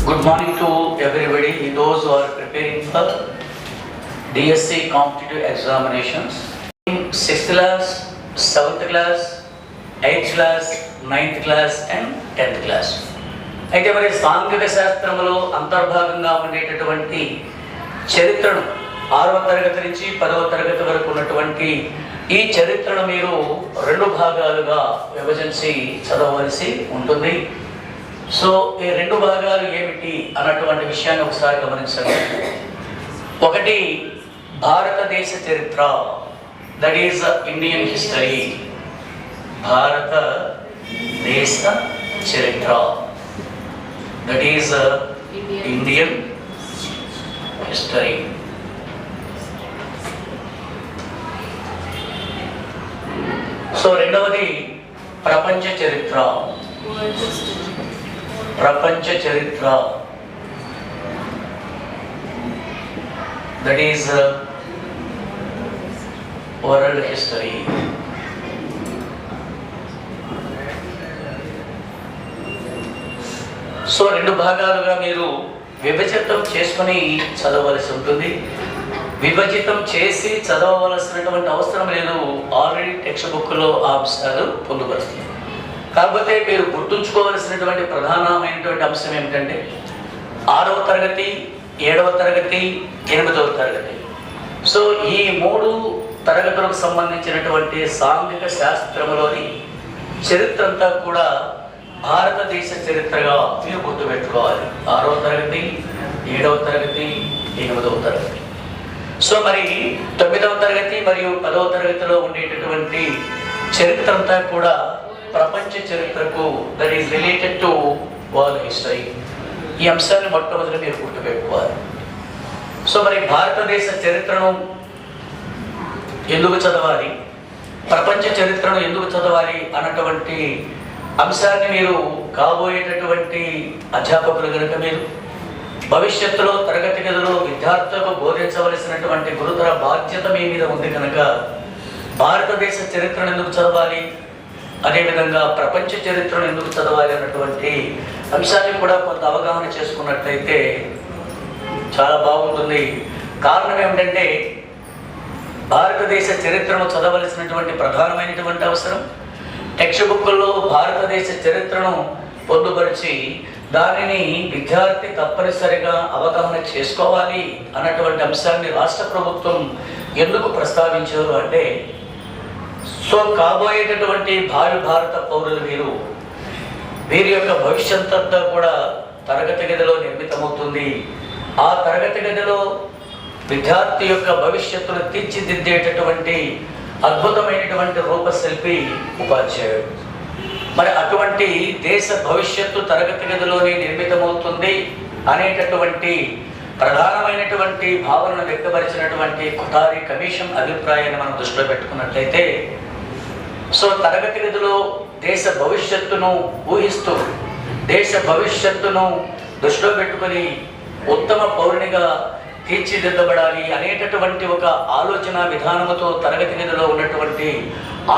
Good morning to everybody, those who are preparing for DSC competitive examinations. In 6th class, 7th class, 8th class, 9th class and 10th class. అయితే మరి సాంఘిక శాస్త్రంలో అంతర్భాగంగా ఉండేటటువంటి చరిత్రను 6వ తరగతి నుంచి 10వ తరగతి వరకు ఉన్నటువంటి ఈ చరిత్రను మీరు 2 భాగాలుగా విభజించి చదవవలసి ఉంటుంది. సో ఈ 2 భాగాలు ఏమిటి అన్నటువంటి విషయాన్ని ఒకసారి గమనించండి. ఒకటి భారతదేశ చరిత్ర, దట్ ఈస్ ఇండియన్ హిస్టరీ. భారతదేశ చరిత్ర, that is Indian history. So రెండవది ప్రపంచ చరిత్ర. ప్రపంచ చరిత్ర, that is world history. So 2 భాగాలుగా మీరు విభజితం చేసుకుని చదవవలసి ఉంటుంది. విభజితం చేసి చదవవలసినటువంటి అవసరం లేదు, ఆల్రెడీ టెక్స్ట్ బుక్లో ఆ అంశాలు పొందుపరుస్తుంది. కాకపోతే మీరు గుర్తుంచుకోవలసినటువంటి ప్రధానమైనటువంటి అంశం ఏమిటంటే 6వ తరగతి, 7వ తరగతి, 8వ తరగతి. సో ఈ 3 తరగతులకు సంబంధించినటువంటి సాంఘిక శాస్త్రంలోని చరిత్ర అంతా కూడా భారతదేశ చరిత్రగా మీరు గుర్తుపెట్టుకోవాలి. 6వ తరగతి, 7వ తరగతి, 8వ తరగతి. సో మరి 9వ తరగతి మరియు 10వ తరగతిలో ఉండేటటువంటి చరిత్ర అంతా కూడా ప్రపంచ చరిత్రకు, that is related to world history. ఈ అంశాన్ని మొట్టమొదటి మీరు గుర్తుపెట్టుకోవాలి. సో మరి భారతదేశ చరిత్రను ఎందుకు చదవాలి, ప్రపంచ చరిత్రను ఎందుకు చదవాలి అన్నటువంటి అంశాన్ని మీరు కాబోయేటటువంటి అధ్యాపకులు కనుక మీరు భవిష్యత్తులో తరగతి గదిలో విద్యార్థులకు బోధించవలసినటువంటి గురుతర బాధ్యత మీ మీద ఉంది కనుక భారతదేశ చరిత్రను ఎందుకు చదవాలి, అదేవిధంగా ప్రపంచ చరిత్రను ఎందుకు చదవాలి అన్నటువంటి అంశాన్ని కూడా కొంత అవగాహన చేసుకున్నట్లయితే చాలా బాగుంటుంది. కారణం ఏమిటంటే భారతదేశ చరిత్రను చదవలసినటువంటి ప్రధానమైనటువంటి అవసరం టెక్స్ట్ బుక్లో భారతదేశ చరిత్రను పొందుపరిచి దానిని విద్యార్థి తప్పనిసరిగా అవగాహన చేసుకోవాలి అన్నటువంటి అంశాన్ని రాష్ట్ర ప్రభుత్వం ఎందుకు ప్రస్తావించారు అంటే, సో కాబోయేటటువంటి భావి భారత పౌరులు వీరి యొక్క భవిష్యత్ అంతా కూడా తరగతి గదిలో నిర్మితమవుతుంది. ఆ తరగతి గదిలో విద్యార్థి యొక్క భవిష్యత్తును తీర్చిదిద్దేటటువంటి అద్భుతమైనటువంటి రూపశిల్పి ఉపాధ్యాయుడు. మరి అటువంటి దేశ భవిష్యత్తు తరగతి గదిలోనే నిర్మితమవుతుంది అనేటటువంటి ప్రధానమైనటువంటి భావనను వ్యక్తపరిచినటువంటి కొఠారి కమిషన్ అభిప్రాయాన్ని మనం దృష్టిలో పెట్టుకున్నట్లయితే, సో తరగతి గదిలో దేశ భవిష్యత్తును ఊహిస్తూ దేశ భవిష్యత్తును దృష్టిలో పెట్టుకుని ఉత్తమ పౌరునిగా తీర్చిదిద్దబడాలి అనేటటువంటి ఒక ఆలోచన విధానముతో తరగతి గదిలో ఉన్నటువంటి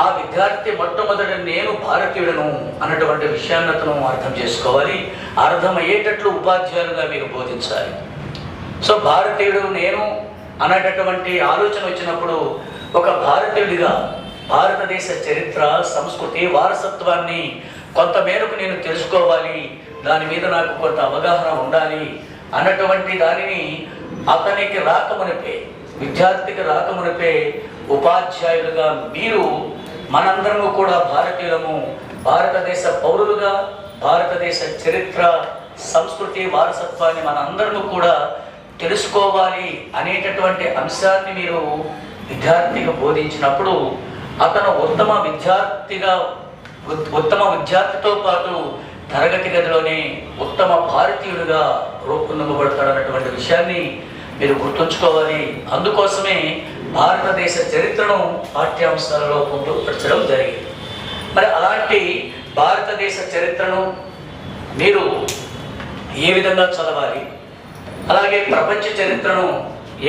ఆ విద్యార్థి మొట్టమొదటి నేను భారతీయుడను అన్నటువంటి విషయాన్ని అతను అర్థం చేసుకోవాలి. అర్థమయ్యేటట్లు ఉపాధ్యాయులుగా మీరు బోధించాలి. సో భారతీయుడు నేను అనేటటువంటి ఆలోచన వచ్చినప్పుడు ఒక భారతీయుడిగా భారతదేశ చరిత్ర, సంస్కృతి, వారసత్వాన్ని కొంత మేరకు నేను తెలుసుకోవాలి, దాని మీద నాకు కొంత అవగాహన ఉండాలి అన్నటువంటి దానిని అతనికి రాకమునిపే, విద్యార్థికి రాకమునిపే ఉపాధ్యాయులుగా మీరు మనందరము కూడా భారతీయులము, భారతదేశ పౌరులుగా భారతదేశ చరిత్ర, సంస్కృతి, వారసత్వాన్ని మనందరము కూడా తెలుసుకోవాలి అనేటటువంటి అంశాన్ని మీరు విద్యార్థికి బోధించినప్పుడు అతను ఉత్తమ విద్యార్థితో పాటు తరగతి గదిలోనే ఉత్తమ భారతీయుడిగా రూపొందింపబడతాడన్నటువంటి విషయాన్ని మీరు గుర్తుంచుకోవాలి. అందుకోసమే భారతదేశ చరిత్రను పాఠ్యాంశాలలో పొందుపరచడం జరిగింది. మరి అలాంటి భారతదేశ చరిత్రను మీరు ఏ విధంగా చదవాలి, అలాగే ప్రపంచ చరిత్రను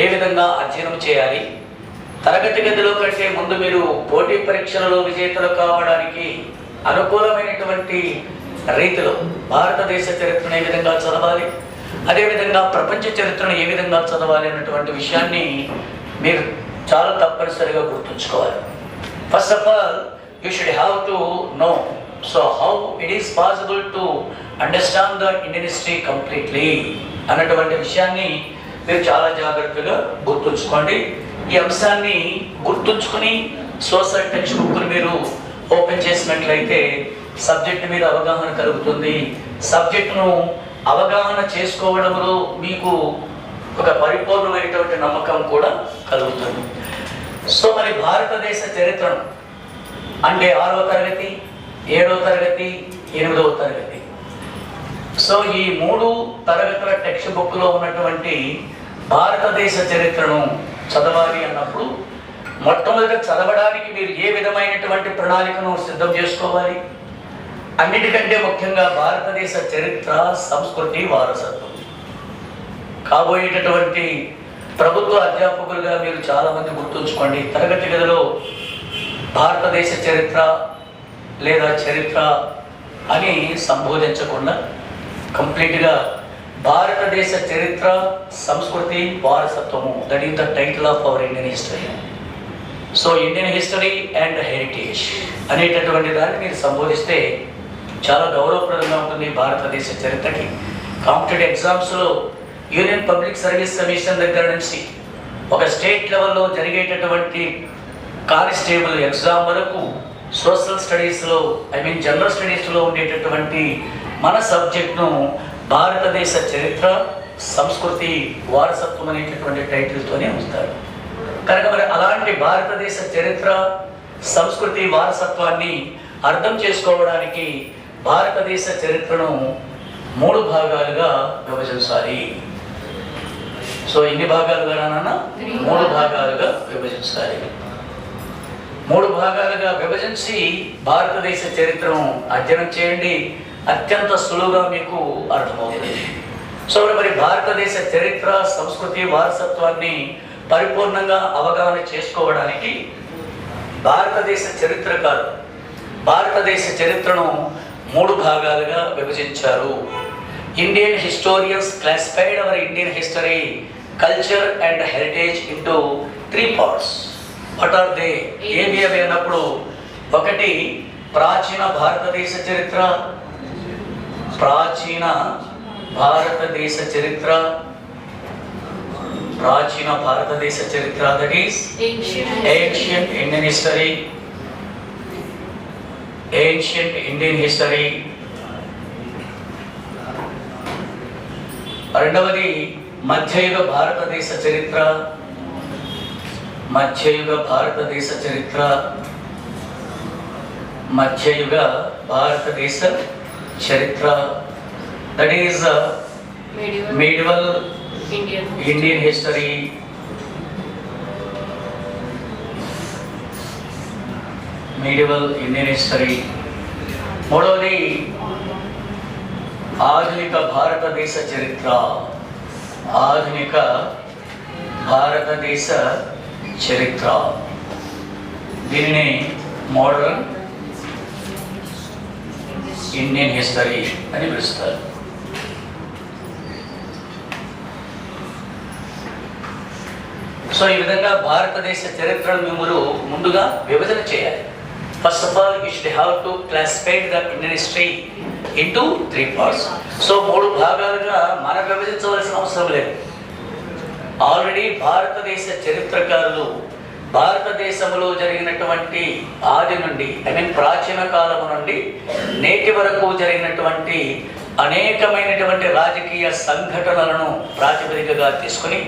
ఏ విధంగా అధ్యయనం చేయాలి, తరగతి గదిలో కంటే ముందు మీరు పోటీ పరీక్షలలో విజేతలు కావడానికి అనుకూలమైనటువంటి రీతిలో భారతదేశ చరిత్రను ఏ విధంగా చదవాలి, అదేవిధంగా ప్రపంచ చరిత్రను ఏ విధంగా చదవాలి అన్నటువంటి విషయాన్ని మీరు చాలా తప్పనిసరిగా గుర్తుంచుకోవాలి. First of all you should have to know how it is possible to understand the Indian history completely అన్నటువంటి విషయాన్ని మీరు చాలా జాగ్రత్తగా గుర్తుంచుకోండి. ఈ అంశాన్ని గుర్తుంచుకుని సోషల్ టెక్స్ట్ బుక్ని మీరు ఓపెన్ చేసినట్లయితే సబ్జెక్ట్ మీద అవగాహన కలుగుతుంది. సబ్జెక్టును అవగాహన చేసుకోవడంలో మీకు ఒక పరిపూర్ణమైనటువంటి నమ్మకం కూడా కలుగుతుంది. మరి భారతదేశ చరిత్రను అంటే 6వ తరగతి, 7వ తరగతి, 8వ తరగతి ఈ 3 తరగతుల టెక్స్ట్ బుక్లో ఉన్నటువంటి భారతదేశ చరిత్రను చదవాలి అన్నప్పుడు మొట్టమొదట చదవడానికి మీరు ఏ విధమైనటువంటి ప్రణాళికను సిద్ధం చేసుకోవాలి? అన్నిటికంటే ముఖ్యంగా భారతదేశ చరిత్ర, సంస్కృతి, వారసత్వం. కాబోయేటటువంటి ప్రభుత్వ అధ్యాపకులుగా మీరు చాలామంది గుర్తుంచుకోండి, తరగతి గదిలో భారతదేశ చరిత్ర లేదా చరిత్ర అని సంబోధించకుండా కంప్లీట్గా భారతదేశ చరిత్ర, సంస్కృతి, వారసత్వము, that is the title of our Indian history. Indian history and heritage అనేటటువంటి దాన్ని మీరు సంబోధిస్తే చాలా గౌరవప్రదంగా ఉంటుంది భారతదేశ చరిత్రకి. కాంపిటేటివ్ ఎగ్జామ్స్లో యూనియన్ పబ్లిక్ సర్వీస్ కమిషన్ దగ్గర నుంచి ఒక స్టేట్ లెవెల్లో జరిగేటటువంటి కానిస్టేబుల్ ఎగ్జామ్ వరకు సోషల్ స్టడీస్లో జనరల్ స్టడీస్లో ఉండేటటువంటి మన సబ్జెక్ట్ను భారతదేశ చరిత్ర, సంస్కృతి, వారసత్వం అనేటటువంటి టైటిల్తోనే ఉంచుతారు. కనుక మరి అలాంటి భారతదేశ చరిత్ర, సంస్కృతి, వారసత్వాన్ని అర్థం చేసుకోవడానికి భారతదేశ చరిత్రను 3 భాగాలుగా విభజించాలి. ఎన్ని భాగాలుగా నాన్న? 3 భాగాలుగా విభజించాలి. 3 భాగాలుగా విభజించి భారతదేశ చరిత్రను అధ్యయనం చేయండి. అత్యంత సులువుగా మీకు అర్థమవుతుంది. మరి భారతదేశ చరిత్ర, సంస్కృతి, వారసత్వాన్ని పరిపూర్ణంగా అవగాహన చేసుకోవడానికి భారతదేశ చరిత్రకారు భారతదేశ చరిత్రను 3 భాగాలుగా విభజించారు. Indian historians classified our Indian history, culture and heritage into 3 parts. What are they? ఏమి అవి అన్నప్పుడు, ఒకటి ప్రాచీన భారతదేశ చరిత్ర, ప్రాచీన భారతదేశ చరిత్ర, ప్రాచీన భారతదేశ చరిత్ర, that is ancient Indian history, ancient Indian history. రెండవది మధ్యయుగ భారతదేశ చరిత్ర, మధ్యయుగ భారతదేశ చరిత్ర, మధ్యయుగ భారతదేశ చరిత్ర, that is medieval Indian history. medieval Indian history. మూడవది ఆధునిక భారతదేశ చరిత్ర, ఆధునిక భారతదేశ చరిత్ర. దీనిని మోడర్న్ ఇండియన్ హిస్టరీ అని పిలుస్తారు. ఈ విధంగా భారతదేశ చరిత్రను మీరు ముందుగా విభజన చేయాలి. First of all you should have to classify the Indian history into 3 parts. 3 భాగాలుగా మనం విభజించవలసిన అవసరం లేదు. ఆల్రెడీ భారతదేశ చరిత్రకారులు భారతదేశంలో జరిగినటువంటి ఆది నుండి ప్రాచీన కాలము నుండి నేటి వరకు జరిగినటువంటి అనేకమైనటువంటి రాజకీయ సంఘటనలను ప్రాతిపదికగా తీసుకుని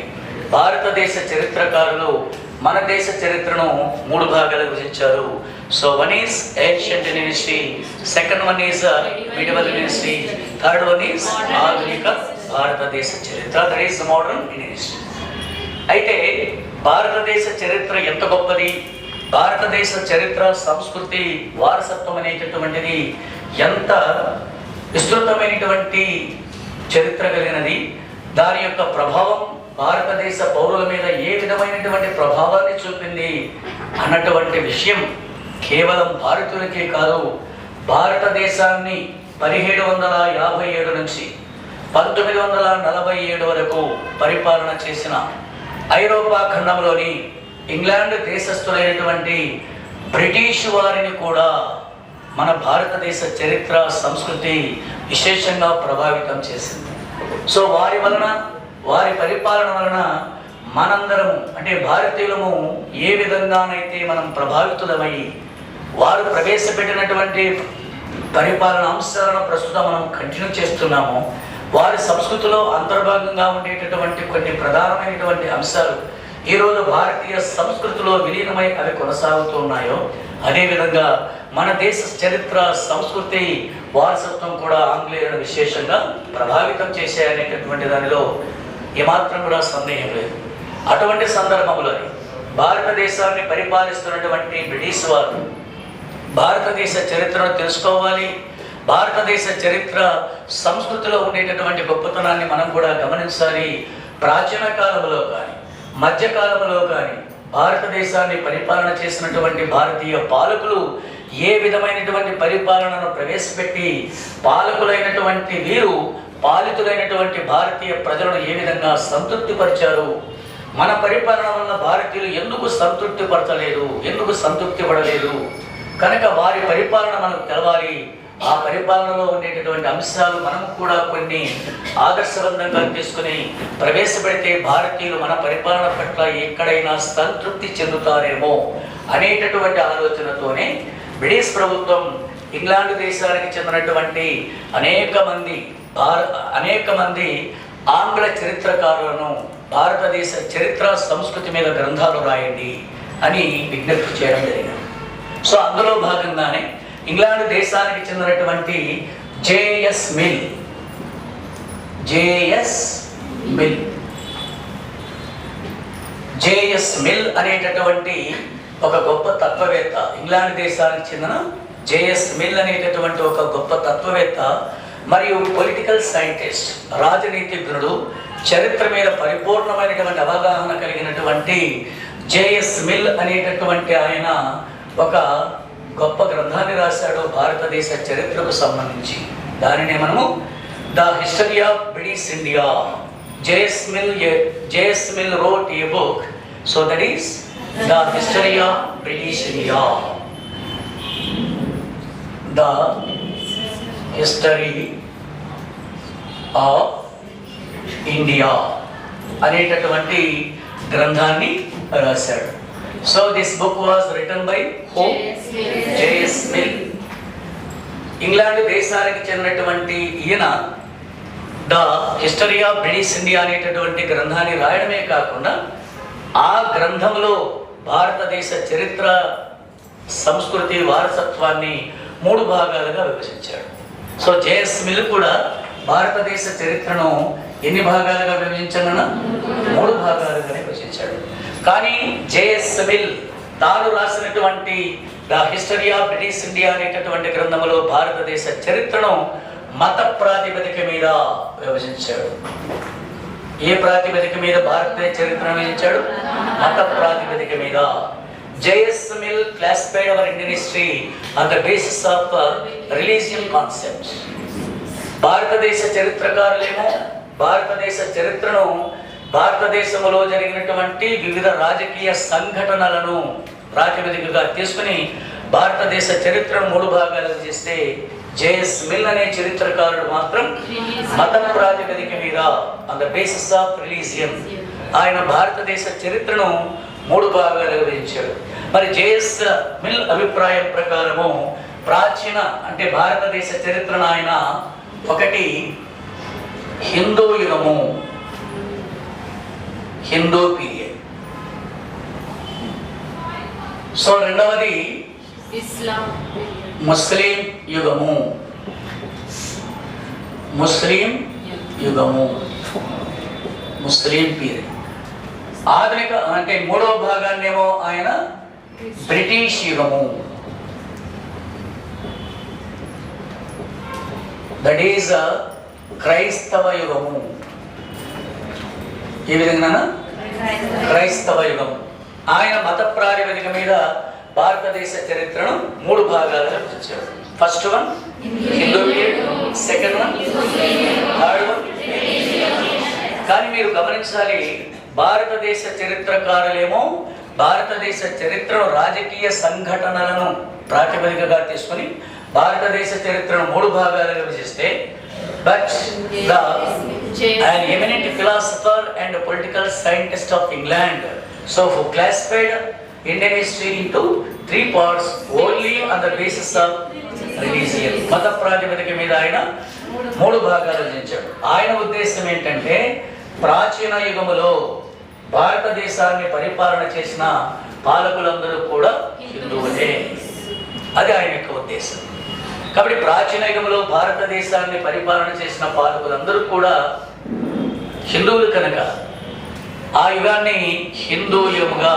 భారతదేశ చరిత్రకారులు మన దేశ చరిత్రను 3 భాగాలుగా విభజించారు. One is ancient Indian history, second one is medieval Indian history, third one is ఆధునిక భారతదేశ చరిత్ర, that is modern Indian history. అయితే భారతదేశ చరిత్ర ఎంత గొప్పది, భారతదేశ చరిత్ర, సంస్కృతి, వారసత్వం అనేటటువంటిది ఎంత విస్తృతమైనటువంటి చరిత్ర కలిగినది, దాని యొక్క ప్రభావం భారతదేశ పౌరుల మీద ఏ విధమైనటువంటి ప్రభావాన్ని చూపింది అన్నటువంటి విషయం కేవలం భారతీయులకే కాదు, భారతదేశాన్ని 1757 నుంచి 1947 వరకు పరిపాలన చేసిన ఐరోపా ఖండంలోని ఇంగ్లాండ్ దేశస్థులైనటువంటి బ్రిటిష్ వారిని కూడా మన భారతదేశ చరిత్ర సంస్కృతి విశేషంగా ప్రభావితం చేసింది. సో వారి వలన, వారి పరిపాలన వలన మనందరము అంటే భారతీయులము ఏ విధంగానైతే మనం ప్రభావితులమై వారు ప్రవేశపెట్టినటువంటి పరిపాలన అంశాలను ప్రస్తుతం మనం కంటిన్యూ చేస్తున్నాము. వారి సంస్కృతిలో అంతర్భాగంగా ఉండేటటువంటి కొన్ని ప్రధానమైనటువంటి అంశాలు ఈరోజు భారతీయ సంస్కృతిలో విలీనమై అవి కొనసాగుతూ ఉన్నాయో, అదేవిధంగా మన దేశ చరిత్ర సంస్కృతి వారసత్వం కూడా ఆంగ్లేయులను విశేషంగా ప్రభావితం చేశాయనేటటువంటి దానిలో ఏమాత్రం కూడా సందేహం లేదు. అటువంటి సందర్భంలో భారతదేశాన్ని పరిపాలిస్తున్నటువంటి బ్రిటిష్ వారు భారతదేశ చరిత్రను తెలుసుకోవాలి. భారతదేశ చరిత్ర సంస్కృతిలో ఉండేటటువంటి గొప్పతనాన్ని మనం కూడా గమనించాలి. ప్రాచీన కాలంలో కానీ మధ్యకాలంలో కానీ భారతదేశాన్ని పరిపాలన చేసినటువంటి భారతీయ పాలకులు ఏ విధమైనటువంటి పరిపాలనను ప్రవేశపెట్టి పాలకులైనటువంటి వీరు పాలితులైనటువంటి భారతీయ ప్రజలను ఏ విధంగా సంతృప్తిపరిచారు, మన పరిపాలన వల్ల భారతీయులు ఎందుకు సంతృప్తి పడతలేదు, ఎందుకు సంతృప్తి పడలేదు కనుక వారి పరిపాలన మనకు తెలవాలి. ఆ పరిపాలనలో ఉండేటటువంటి అంశాలు మనం కూడా కొన్ని ఆదర్శవంతంగా తీసుకుని ప్రవేశపెడితే భారతీయులు మన పరిపాలన పట్ల ఎక్కడైనా సంతృప్తి చెందుతారేమో అనేటటువంటి ఆలోచనతోనే బ్రిటిష్ ప్రభుత్వం ఇంగ్లాండ్ దేశానికి చెందినటువంటి అనేక మంది ఆంగ్ల చరిత్రకారులను భారతదేశ చరిత్ర సంస్కృతి మీద గ్రంథాలు రాయండి అని విజ్ఞప్తి చేయడం జరిగింది. సో అందులో భాగంగానే ఇంగ్లాండ్ దేశానికి చెందినటువంటి జేఎస్ మిల్ అనేటటువంటి ఒక గొప్ప తత్వవేత్త, ఇంగ్లాండ్ దేశానికి చెందిన జేఎస్ మిల్ అనేటటువంటి ఒక గొప్ప తత్వవేత్త మరియు పొలిటికల్ సైంటిస్ట్, రాజనీతిజ్ఞుడు, చరిత్ర మీద పరిపూర్ణమైనటువంటి అవగాహన కలిగినటువంటి జేఎస్ మిల్ అనేటటువంటి ఆయన ఒక గొప్ప గ్రంథాన్ని రాశాడు భారతదేశ చరిత్రకు సంబంధించి. దానినే మనము the history of British India. J S Mill wrote a book, so that is the history of British India. The history of India అనేటటువంటి గ్రంథాన్ని రాశాడు. So this book was written by who? J.S. Mill. England దేశానికి చెందినటువంటి ఈయన the history of British India అనేటటువంటి గ్రంథాన్ని రాయడమే కాకుండా ఆ గ్రంథంలో భారతదేశ చరిత్ర సంస్కృతి వారసత్వాన్ని 3 భాగాలుగా విభజించాడు. సో జేఎస్ మిల్ కూడా భారతదేశ చరిత్రను ఎన్ని భాగాలుగా విభజించాడన్నా 3 భాగాలుగానే విభజించాడు. కానీ జేఎస్ మిల్ తాను రాసినటువంటి the history of British India అనేటటువంటి గ్రంథంలో భారతదేశ చరిత్రను మత ప్రాతిపదిక మీద విభజించాడు. ఏ ప్రాతిపదిక మీద భారతదేశ చరిత్రను విభజించాడు? మత ప్రాతిపదిక మీద. J S Mill classified our Indian history on the basis of religion concepts. భారతదేశ చరిత్రకారులేమో భారతదేశ చరిత్రను భారతదేశంలో జరిగినటువంటి వివిధ రాజకీయ సంఘటనలను ప్రాతిపదికగా తీసుకుని భారతదేశ చరిత్రను 3 భాగాలుగా చేస్తే జేఎస్ మిల్ అనే చరిత్రకారుడు మాత్రం మత ప్రాతిపదిక మీద on the basis of religion ఆయన భారతదేశ చరిత్రను 3 భాగాలుగా విభజించాడు. మరి జేఎస్ మిల్ అభిప్రాయం ప్రకారము ప్రాచీన అంటే భారతదేశ చరిత్రను ఆయన ఒకటి హిందూ యుగము, హిందూ పీరియడ్. సో రెండవది ముస్లిం యుగము, ముస్లిం పీరియడ్. ఆధునిక అంటే 3వ భాగాన్నేమో ఆయన బ్రిటిష్ యుగము, దట్ ఈజ్ క్రైస్తవ యుగము. ఏ విధంగా క్రైస్తవ యుగం. ఆయన మత ప్రాతిపదిక మీద భారతదేశ చరిత్రను 3 భాగాలుగా విభజించాడు. First one Hindu period, second one, third one కానీ మీరు గమనించాలి, భారతదేశ చరిత్రకారులేమో భారతదేశ చరిత్రను రాజకీయ సంఘటనలను ప్రాతిపదికగా తీసుకుని భారతదేశ చరిత్రను 3 భాగాలుగా విభజిస్తే, but an eminent philosopher and political scientist of England, so who classified Indian history into 3 parts only on the basis of religion. మత ప్రాతిపదిక మీద ఆయన 3 భాగాలు విభజించాడు. ఆయన ఉద్దేశం ఏంటంటే, ప్రాచీన యుగములో భారతదేశాన్ని పరిపాలన చేసిన పాలకులందరూ కూడా హిందువులే. అది ఆయన యొక్క ఉద్దేశం. కాబట్టి ప్రాచీన యుగంలో భారతదేశాన్ని పరిపాలన చేసిన పాలకులందరూ కూడా హిందువులు కనుక ఆ యుగాన్ని హిందూ యుగంగా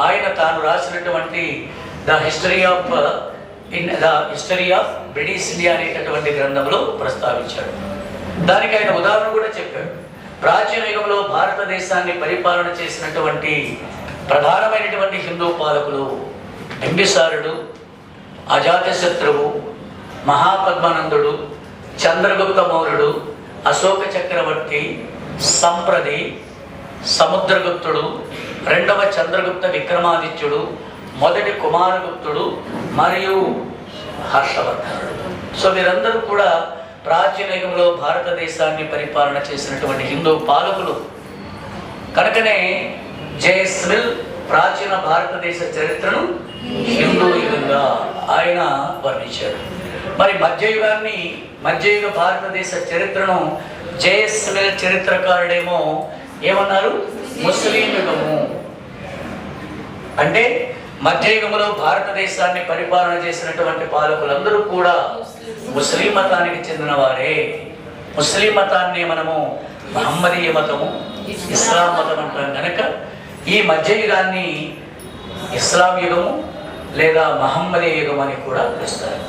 ఆయన తాను రాసినటువంటి the history of British India అనేటటువంటి గ్రంథంలో ప్రస్తావించాడు. దానికి ఆయన ఉదాహరణ కూడా చెప్పాడు. ప్రాచీన యుగంలో భారతదేశాన్ని పరిపాలన చేసినటువంటి ప్రధానమైనటువంటి హిందూ పాలకులు బింబిసారుడు, అజాతశత్రువు, మహాపద్మనందుడు, చంద్రగుప్త మౌర్యుడు, అశోక చక్రవర్తి, సంప్రది, సముద్రగుప్తుడు, 2వ చంద్రగుప్త విక్రమాదిత్యుడు, మొదటి కుమారగుప్తుడు మరియు హర్షవర్ధనుడు. సో వీరందరూ కూడా ప్రాచీన యుగంలో భారతదేశాన్ని పరిపాలన చేసినటువంటి హిందూ పాలకులు. కనుకనే జేఎస్ మిల్ ప్రాచీన భారతదేశ చరిత్రను హిందూ యుగంగా ఆయన వర్ణించాడు. మరి మధ్యయుగ భారతదేశ చరిత్రను జేఎస్ మిల్ చరిత్రకారుడేమో ఏమన్నారు? ముస్లిం యుగము. అంటే మధ్యయుగంలో భారతదేశాన్ని పరిపాలన చేసినటువంటి పాలకులందరూ కూడా ముస్లిం మతానికి చెందిన వారే. ముస్లిం మతాన్ని మనము మహమ్మదీయ మతము, ఇస్లాం మతం అంటాం కనుక ఈ మధ్యయుగాన్ని ఇస్లాం యుగము లేదా మహమ్మదీయ యుగం అని కూడా పిలుస్తారు.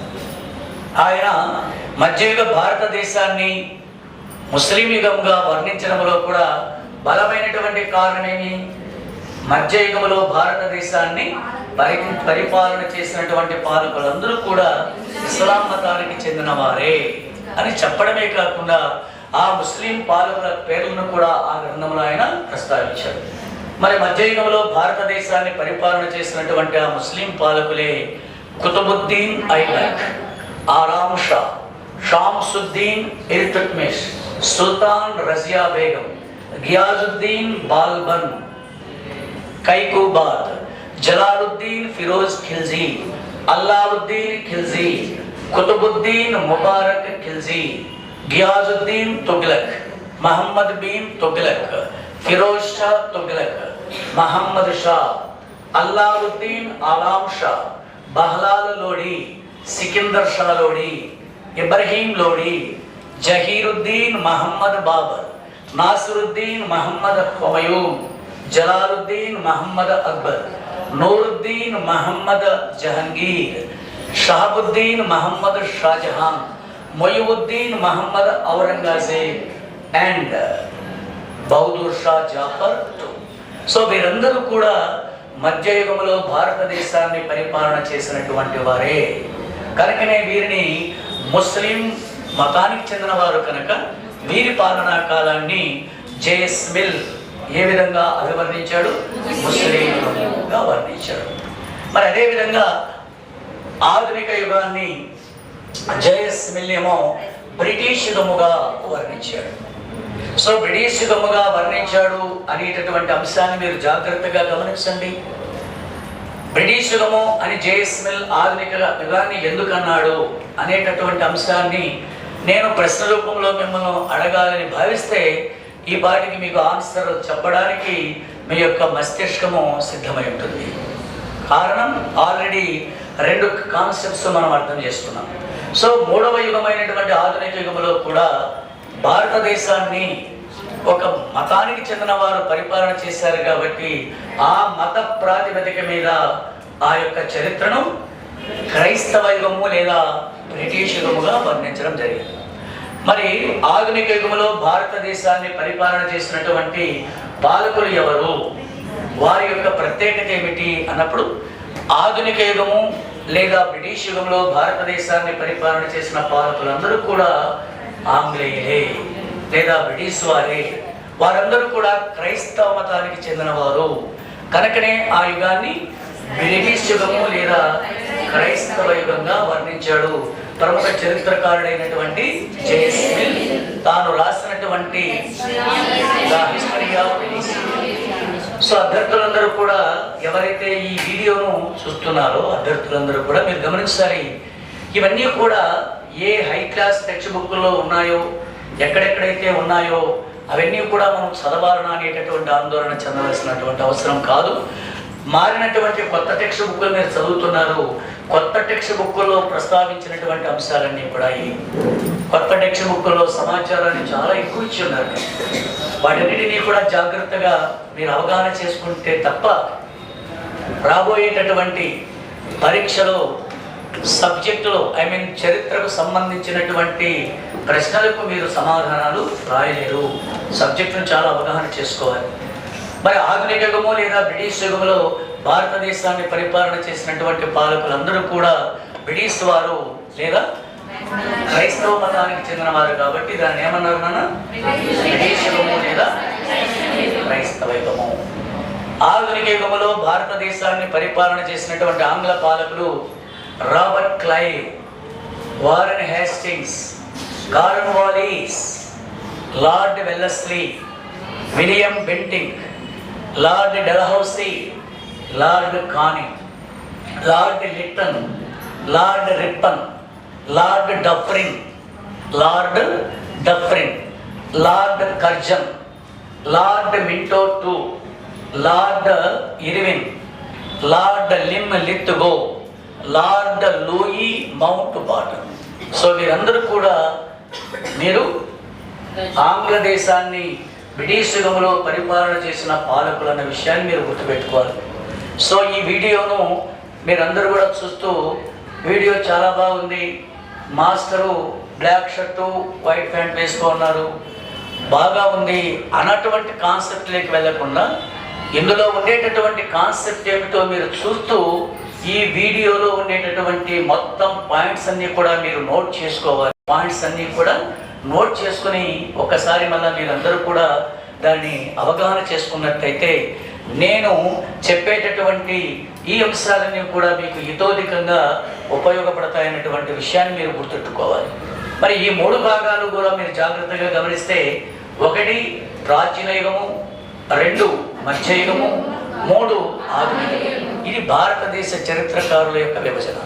ఆయన మధ్యయుగ భారతదేశాన్ని ముస్లిం యుగంగా వర్ణించడంలో కూడా బలమైనటువంటి కారణమేమి? మధ్యయుగంలో భారతదేశాన్ని పరిపాలన చేసినటువంటి పాలకులందరూ కూడా ఇస్లాం మతానికి చెందిన వారే అని చెప్పడమే కాకుండా ఆ ముస్లిం పాలకుల పేర్లను కూడా ఆ గ్రంథంలో ఆయన ప్రస్తావించాడు. మరి మధ్యయుగంలో భారతదేశాన్ని పరిపాలన చేసినటువంటి ఆ ముస్లిం పాలకులే కుతుబుద్దీన్ ఐబక్, ఆరామ్ షా, షాంసుద్దీన్ ఇల్తుత్మిష్, సుల్తాన్ రజియా బేగం, గియాజుద్దీన్ బాల్బన్, కైకుబాద్, జలాలుద్దీన్ ఫిరోజ్ ఖిల్జీ, అల్లావుద్దీన్ ఖిల్జీ, కుతుబుద్దీన్ ముబారక్ ఖిల్జీ, గియాజుద్దీన్ తుగ్లక్, మహమ్మద్ బిన్ తుగ్లక్, ఫిరోజ్ షా తుగ్లక్, మహమ్మద్ షా, అల్లావుద్దీన్ ఆలాం షా, బహ్లాల్ లోడి, సికిందర్ షా లోడి, ఇబ్రహీం లోడి, జహీరుద్దీన్ మహమ్మద్ బాబర్, నాసిరుద్దీన్ మహమ్మద్ హుమయూన్, జలాలుద్దీన్ మహమ్మద్ అక్బర్, నూరుద్దీన్ మహమ్మద్ జహంగీర్, షహాబుద్దీన్ మహమ్మద్ షాజహాన్, మొయివుద్దీన్ మహమ్మద్ ఔరంగజేబ్ అండ్ బహదూర్ షా జాఫర్. సో వీరందరూ కూడా మధ్యయుగంలో భారతదేశాన్ని పరిపాలన చేసినటువంటి వారే. కనుకనే వీరిని ముస్లిం మతానికి చెందిన వారు కనుక వీరి పాలనా కాలాన్ని జేఎస్ మిల్ ఏ విధంగా అభివర్ణించాడు? ముస్లింగా వర్ణించాడు. మరి అదేవిధంగా ఆధునిక యుగాన్ని జేఎస్ మిల్ ఏమో బ్రిటిష్ యుగముగా వర్ణించాడు. సో బ్రిటిష్ యుగముగా వర్ణించాడు అనేటటువంటి అంశాన్ని మీరు జాగ్రత్తగా గమనించండి. బ్రిటిష్ యుగము అని జేఎస్ మిల్ ఆధునిక యుగాన్ని ఎందుకన్నాడు అనేటటువంటి అంశాన్ని నేను ప్రశ్న రూపంలో మిమ్మల్ని అడగాలని భావిస్తే ఈ పాటికి మీకు ఆన్సర్ చెప్పడానికి మీ యొక్క మస్తిష్కము సిద్ధమై ఉంటుంది. కారణం ఆల్రెడీ 2 కాన్సెప్ట్స్ మనం అర్థం చేసుకున్నాం. సో 3వ యుగమైనటువంటి ఆధునిక యుగంలో కూడా భారతదేశాన్ని ఒక మతానికి చెందిన వారు పరిపాలన చేశారు కాబట్టి ఆ మత ప్రాతిపదిక మీద ఆ యొక్క చరిత్రను క్రైస్తవ యుగము లేదా బ్రిటిష్ యుగముగా వర్ణించడం జరిగింది. మరి ఆధునిక యుగంలో భారతదేశాన్ని పరిపాలన చేసినటువంటి పాలకులు ఎవరు, వారి యొక్క ప్రత్యేకత ఏమిటి అన్నప్పుడు ఆధునిక యుగము లేదా బ్రిటిష్ యుగంలో భారతదేశాన్ని పరిపాలన చేసిన పాలకులందరూ కూడా ఆంగ్లేయులే లేదా బ్రిటిష్ వారే. వారందరూ కూడా క్రైస్తవ మతానికి చెందినవారు. కనుకనే ఆ యుగాన్ని బ్రిటిష్ యుగము లేదా క్రైస్తవ యుగంగా వర్ణించాడు ప్రముఖ చరిత్రకారుడైనటువంటి జేమ్స్ మిల్ తాను రాసినటువంటి the history of Venice. So అభ్యర్థులందరూ కూడా ఎవరైతే ఈ వీడియోను చూస్తున్నారో అభ్యర్థులందరూ కూడా మీరు గమనించాలి, ఇవన్నీ కూడా ఏ హై క్లాస్ టెక్స్ట్ బుక్లో ఉన్నాయో, ఎక్కడెక్కడైతే ఉన్నాయో అవన్నీ కూడా మనం చదవాలన అనేటటువంటి ఆందోళన చెందవలసినటువంటి అవసరం కాదు. మారినటువంటి కొత్త టెక్స్ట్ బుక్లు మీరు చదువుతున్నారు. కొత్త టెక్స్ట్ బుక్లో ప్రస్తావించినటువంటి అంశాలన్నీ కూడా ఈ కొత్త టెక్స్ట్ బుక్లో సమాచారాన్ని చాలా ఎక్కువ ఇచ్చి ఉన్నారు. వాటన్నిటినీ కూడా జాగ్రత్తగా మీరు అవగాహన చేసుకుంటే తప్ప రాబోయేటటువంటి పరీక్షలో సబ్జెక్టులో చరిత్రకు సంబంధించినటువంటి ప్రశ్నలకు మీరు సమాధానాలు రాయలేరు. సబ్జెక్టును చాలా అవగాహన చేసుకోవాలి. మరి ఆధునిక యుగము లేదా బ్రిటిష్ యుగంలో భారతదేశాన్ని పరిపాలన చేసినటువంటి పాలకులందరూ కూడా బ్రిటిష్ వారు లేదా క్రైస్తవ మతానికి చెందిన వారు కాబట్టి దాన్ని ఏమన్నారు నాన్న? బ్రిటిష్ యుగము లేదా క్రైస్తవ యుగము. ఆధునిక యుగములో భారతదేశాన్ని పరిపాలన చేసినటువంటి ఆంగ్ల పాలకులు Robert Clive, Warren Hastings, Cornwallis, Lord Wellesley, William Bentinck, Lord Dalhousie, Lord Canning, Lord Lytton, Lord Ripon, Lord Dufferin, Lord Curzon, Lord Minto two, Lord Irwin, Lord Linlithgow, Lord Louis Mountbatten. So వీరందరూ కూడా మీరు ఆంగ్లదేశాన్ని British యుగంలో పరిపాలన చేసిన పాలకులు అన్న విషయాన్ని మీరు గుర్తుపెట్టుకోవాలి. సో ఈ వీడియోను మీరందరూ కూడా చూస్తూ వీడియో చాలా బాగుంది, master black shirt white pant వేసుకున్నారు, బాగా ఉంది అన్నటువంటి కాన్సెప్ట్లోకి వెళ్ళకుండా ఇందులో ఉండేటటువంటి కాన్సెప్ట్ ఏమిటో మీరు చూస్తూ ఈ వీడియోలో ఉండేటటువంటి మొత్తం పాయింట్స్ అన్నీ కూడా మీరు నోట్ చేసుకోవాలి. పాయింట్స్ అన్నీ కూడా నోట్ చేసుకుని ఒక్కసారి మళ్ళీ మీరందరూ కూడా దాన్ని అవగాహన చేసుకున్నట్టయితే నేను చెప్పేటటువంటి ఈ అంశాలన్నీ కూడా మీకు హితోధికంగా ఉపయోగపడతాయన్నటువంటి విషయాన్ని మీరు గుర్తుపెట్టుకోవాలి. మరి ఈ 3 భాగాలు కూడా మీరు జాగ్రత్తగా గమనిస్తే, 1 ప్రాచీన యుగము, 2 మధ్యయుగము, 3 ఆధునిక యుగము. ఇది భారతదేశ చరిత్రకారుల యొక్క విభజన.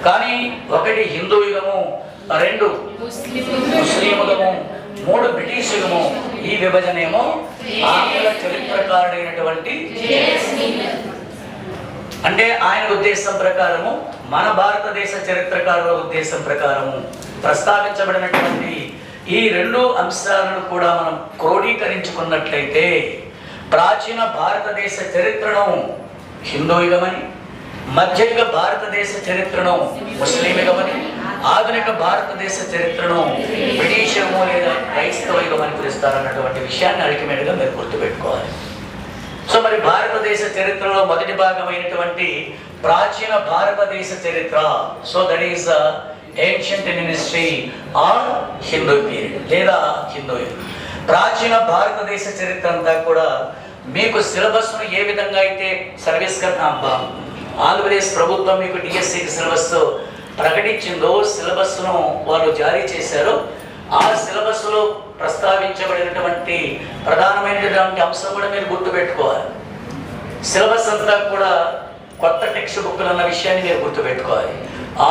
కానీ 1 హిందూ యుగము, 2 ముస్లిం యుగము, 3 బ్రిటిష్ యుగము. ఈ విభజన ఏమో ఆంగ్ల చరిత్రకారుడైనటువంటి అంటే ఆయన ఉద్దేశం ప్రకారము, మన భారతదేశ చరిత్రకారుల ఉద్దేశం ప్రకారము ప్రస్తావించబడినటువంటి ఈ 2 అంశాలను కూడా మనం క్రోడీకరించుకున్నట్లయితే ప్రాచీన భారతదేశ చరిత్రను హిందూ యుగమని, మధ్యయుగ భారతదేశ చరిత్రను ముస్లిం యుగమని, ఆధునిక భారతదేశ చరిత్రను బ్రిటిష్ యుగము లేదా క్రైస్తవ యుగమని పిలుస్తారన్నటువంటి విషయాన్ని అల్టిమేట్గా మీరు గుర్తుపెట్టుకోవాలి. సో మరి భారతదేశ చరిత్రలో మొదటి భాగమైనటువంటి ప్రాచీన భారతదేశ చరిత్ర, so that is ancient Indian history or Hindu period లేదా హిందూ యుగం. ప్రాచీన భారతదేశ చరిత్ర అంతా కూడా మీకు సిలబస్ను ఏ విధంగా అయితే ఆంధ్రప్రదేశ్ ప్రభుత్వం మీకు డిఎస్సికి సిలబస్ ప్రకటించిందో, సిలబస్ను వాళ్ళు జారీ చేశారో, ఆ సిలబస్లో ప్రస్తావించబడినటువంటి ప్రధానమైనటువంటి అంశం కూడా మీరు గుర్తుపెట్టుకోవాలి. సిలబస్ అంతా కూడా కొత్త టెక్స్ట్ బుక్లు అన్న విషయాన్ని మీరు గుర్తుపెట్టుకోవాలి.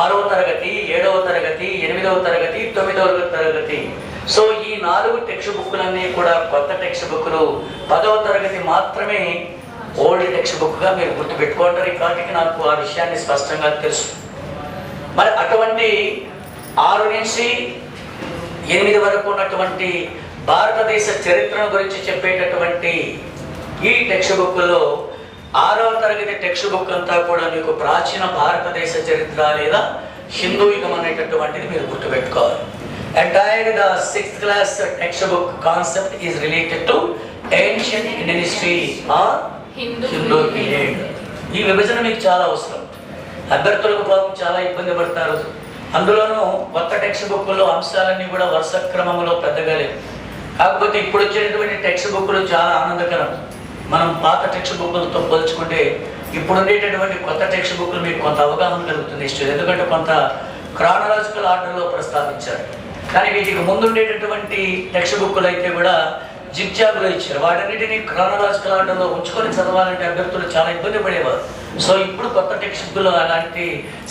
6వ తరగతి, 7వ తరగతి, 8వ తరగతి, 9వ తరగతి. సో ఈ 4 టెక్స్ట్ బుక్లన్నీ కూడా కొత్త టెక్స్ట్ బుక్లు. 10వ తరగతి మాత్రమే ఓల్డ్ టెక్స్ట్ బుక్గా మీరు గుర్తుపెట్టుకుంటారు. ఈ కాటికి నాకు ఆ విషయాన్ని స్పష్టంగా తెలుసు. మరి అటువంటి 6 నుంచి 8 వరకు ఉన్నటువంటి భారతదేశ చరిత్రను గురించి చెప్పేటటువంటి ఈ టెక్స్ట్ బుక్లో 6వ తరగతి టెక్స్ట్ బుక్ అంతా కూడా మీకు ప్రాచీన భారతదేశ చరిత్ర లేదా హిందూ యుగం అనేటటువంటిది మీరు గుర్తుపెట్టుకోవాలి. Entire the 6th class text book concept is related to ancient Indian history or Hindu period. ఈ విభజన మీకు చాలా అవసరం. అభ్యర్థులకు పాపం చాలా ఇబ్బంది పడతారు. అందులోనూ కొత్త టెక్స్ట్ బుక్లో అంశాలన్నీ కూడా వరుస క్రమంలో పెద్దగా లేవు. కాకపోతే ఇప్పుడు వచ్చేటటువంటి టెక్స్ట్ బుక్లు చాలా ఆనందకరం. మనం పాత టెక్స్ట్ బుక్లతో పోల్చుకుంటే ఇప్పుడు ఉండేటటువంటి కొత్త టెక్స్ట్ బుక్లు మీకు కొంత అవగాహన కలుగుతుంది ఇష్టం, ఎందుకంటే కొంత క్రానలాజికల్ ఆర్డర్లో ప్రస్తావించారు. కానీ వీటికి ముందు ఉండేటటువంటి టెక్స్ట్ బుక్లు అయితే కూడా జిగ్జాగ్లో ఇచ్చారు. వాటన్నిటిని క్రానలాజికల్ ఆర్డర్లో ఉంచుకొని చదవాలంటే అభ్యర్థులు చాలా ఇబ్బంది పడేవారు. సో ఇప్పుడు కొత్త టెక్స్ట్ బుక్లో అలాంటి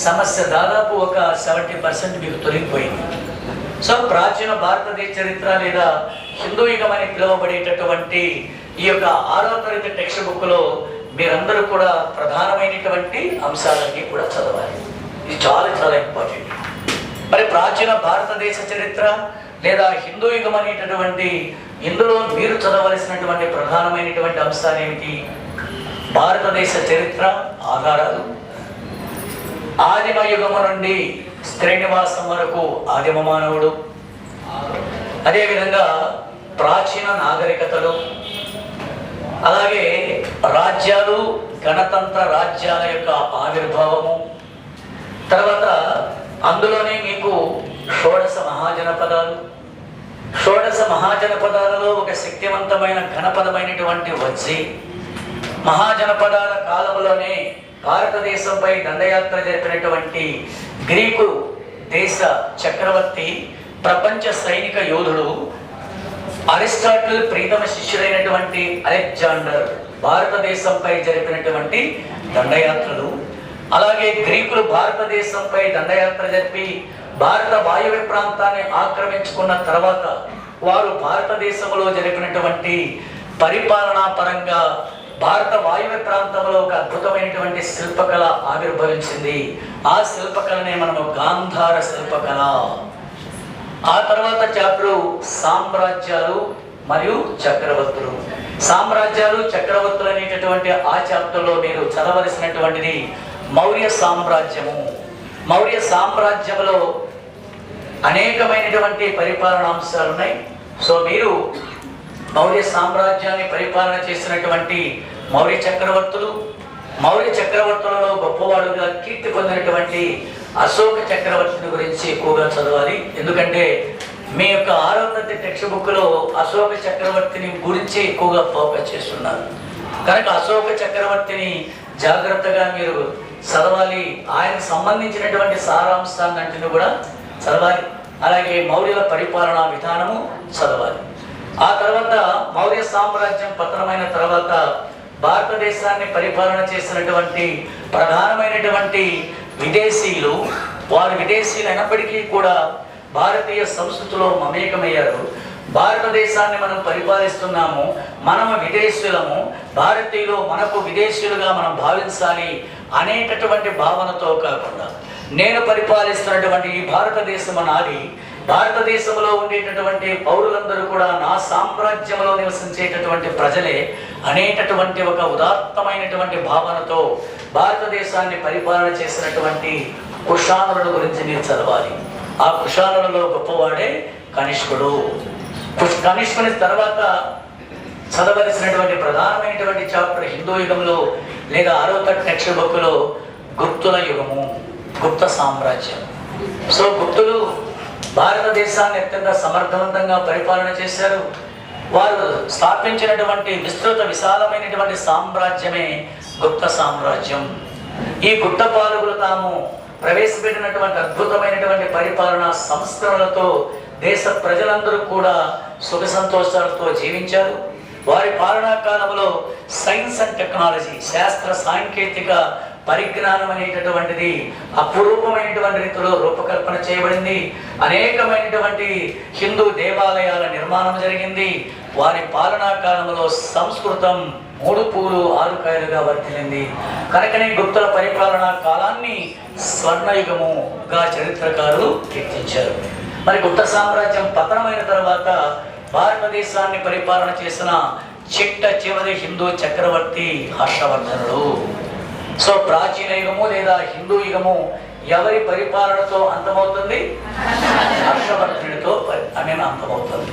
సమస్య దాదాపు ఒక 70% మీకు తొలగిపోయింది. సో ప్రాచీన భారతదేశ చరిత్ర లేదా హిందూ యుగం అని పిలువబడేటటువంటి ఈ యొక్క 6వ తరగతి టెక్స్ట్ బుక్లో మీరందరూ కూడా ప్రధానమైనటువంటి అంశాలన్నీ కూడా చదవాలి. ఇది చాలా చాలా ఇంపార్టెంట్. మరి ప్రాచీన భారతదేశ చరిత్ర లేదా హిందూ యుగం అనేటటువంటి ఇందులో మీరు చదవలసినటువంటి ప్రధానమైనటువంటి అంశాలు ఏమిటి? భారతదేశ చరిత్ర ఆధారాలు, ఆదిమ యుగము నుండి శ్రీనివాసం వరకు ఆదిమ మానవుడు, అదేవిధంగా ప్రాచీన నాగరికతలు, అలాగే రాజ్యాలు, గణతంత్ర రాజ్యాల యొక్క ఆవిర్భావము, తర్వాత అందులోనే మీకు షోడశ మహాజనపదాలు, షోడశ మహాజనపదాలలో ఒక శక్తివంతమైన ఘనపదమైనటువంటి వచ్చి మహాజనపదాల కాలంలోనే భారతదేశంపై దండయాత్ర జరిపినటువంటి గ్రీకు దేశ చక్రవర్తి, ప్రపంచ సైనిక యోధుడు అరిస్టాటిల్ ప్రీతమ శిష్యుడైనటువంటి అలెగ్జాండర్ భారతదేశంపై జరిపినటువంటి దండయాత్రలు, అలాగే గ్రీకులు భారతదేశంపై దండయాత్ర జరిపి భారత వాయువ్య ప్రాంతాన్ని ఆక్రమించుకున్న తర్వాత వారు భారతదేశంలో జరిపినటువంటి పరిపాలనా పరంగా భారత వాయువ్య ప్రాంతంలో ఒక అద్భుతమైనటువంటి శిల్పకళ ఆవిర్భవించింది. ఆ శిల్పకళనే మనము గాంధార శిల్పకళ. ఆ తర్వాత చాప్టర్ సామ్రాజ్యాలు మరియు చక్రవర్తులు. సామ్రాజ్యాలు చక్రవర్తులు అనేటటువంటి ఆ చాప్టర్లో మీరు చదవలసినటువంటిది మౌర్య సామ్రాజ్యము. మౌర్య సామ్రాజ్యంలో అనేకమైనటువంటి పరిపాలనాంశాలు ఉన్నాయి. సో మీరు మౌర్య సామ్రాజ్యాన్ని పరిపాలన చేసినటువంటి మౌర్య చక్రవర్తులు, మౌర్య చక్రవర్తులలో గొప్పవాడుగా కీర్తి పొందినటువంటి అశోక చక్రవర్తిని గురించి ఎక్కువగా చదవాలి. ఎందుకంటే మీ యొక్క 6వ తరగతి టెక్స్ట్ బుక్లో అశోక చక్రవర్తిని గురించి ఎక్కువగా ఫోకస్ చేస్తున్నారు కనుక అశోక చక్రవర్తిని జాగ్రత్తగా మీరు చదవాలి. ఆయనకు సంబంధించినటువంటి సారాంశాన్ని కూడా చదవాలి. అలాగే మౌర్యుల పరిపాలనా విధానము చదవాలి. ఆ తర్వాత మౌర్య సామ్రాజ్యం పతనమైన తర్వాత భారతదేశాన్ని పరిపాలన చేసినటువంటి ప్రధానమైనటువంటి విదేశీయులు, వారు విదేశీయులు అయినప్పటికీ కూడా భారతీయ సంస్కృతిలో మమేకమయ్యారు. భారతదేశాన్ని మనం పరిపాలిస్తున్నాము, మనము విదేశీయులము, భారతీయులు మనకు విదేశీయులుగా మనం భావించాలి అనేటటువంటి భావనతో కాకుండా నేను పరిపాలిస్తున్నటువంటి ఈ భారతదేశం నాది, భారతదేశంలో ఉండేటటువంటి పౌరులందరూ కూడా నా సామ్రాజ్యంలో నివసించేటటువంటి ప్రజలే అనేటటువంటి ఒక ఉదాత్తమైనటువంటి భావనతో భారతదేశాన్ని పరిపాలన చేసినటువంటి కుషానుల గురించి మీరు చదవాలి. ఆ కుషానులలో గొప్పవాడే కనిష్కుడు. కనిష్కుని తర్వాత చదవలసినటువంటి ప్రధానమైనటువంటి చాప్టర్ హిందూ యుగంలో లేదా 6వ తరగతి టెక్స్ట్ బుక్లో గుప్తుల యుగము, గుప్త సామ్రాజ్యం. సో గుప్తులు భారతదేశాన్ని అత్యంత సమర్థవంతంగా పరిపాలన చేశారు. వారు స్థాపించినటువంటి విశాలమైనటువంటి సామ్రాజ్యమే గుప్త సామ్రాజ్యం. ఈ గుప్త పాలకులు తాము ప్రవేశపెట్టినటువంటి అద్భుతమైనటువంటి పరిపాలనా సంస్కరణలతో దేశ ప్రజలందరూ కూడా సుఖ సంతోషాలతో జీవించారు. వారి పాలనా కాలంలో సైన్స్ అండ్ టెక్నాలజీ, శాస్త్ర సాంకేతిక పరిజ్ఞానం అనేటటువంటిది అపురూపమైనటువంటి రీతిలో రూపకల్పన చేయబడింది. అనేకమైనటువంటి హిందూ దేవాలయాల నిర్మాణం జరిగింది. వారి పాలనా కాలంలో సంస్కృతం 3 పూలు 6 కాయలుగా వర్తిల్లింది. కనుకనే గుప్తుల పరిపాలనా కాలాన్ని స్వర్ణయుగముగా చరిత్రకారులు కీర్తించారు. మరి గుప్త సామ్రాజ్యం పతనమైన తర్వాత భారతదేశాన్ని పరిపాలన చేసిన చిట్ట చివరి హిందూ చక్రవర్తి హర్షవర్ధనుడు. సో ప్రాచీన యుగము లేదా హిందూ యుగము ఎవరి పరిపాలనతో అంతమవుతుంది? హర్షవర్ధనుడితో అంతమవుతుంది.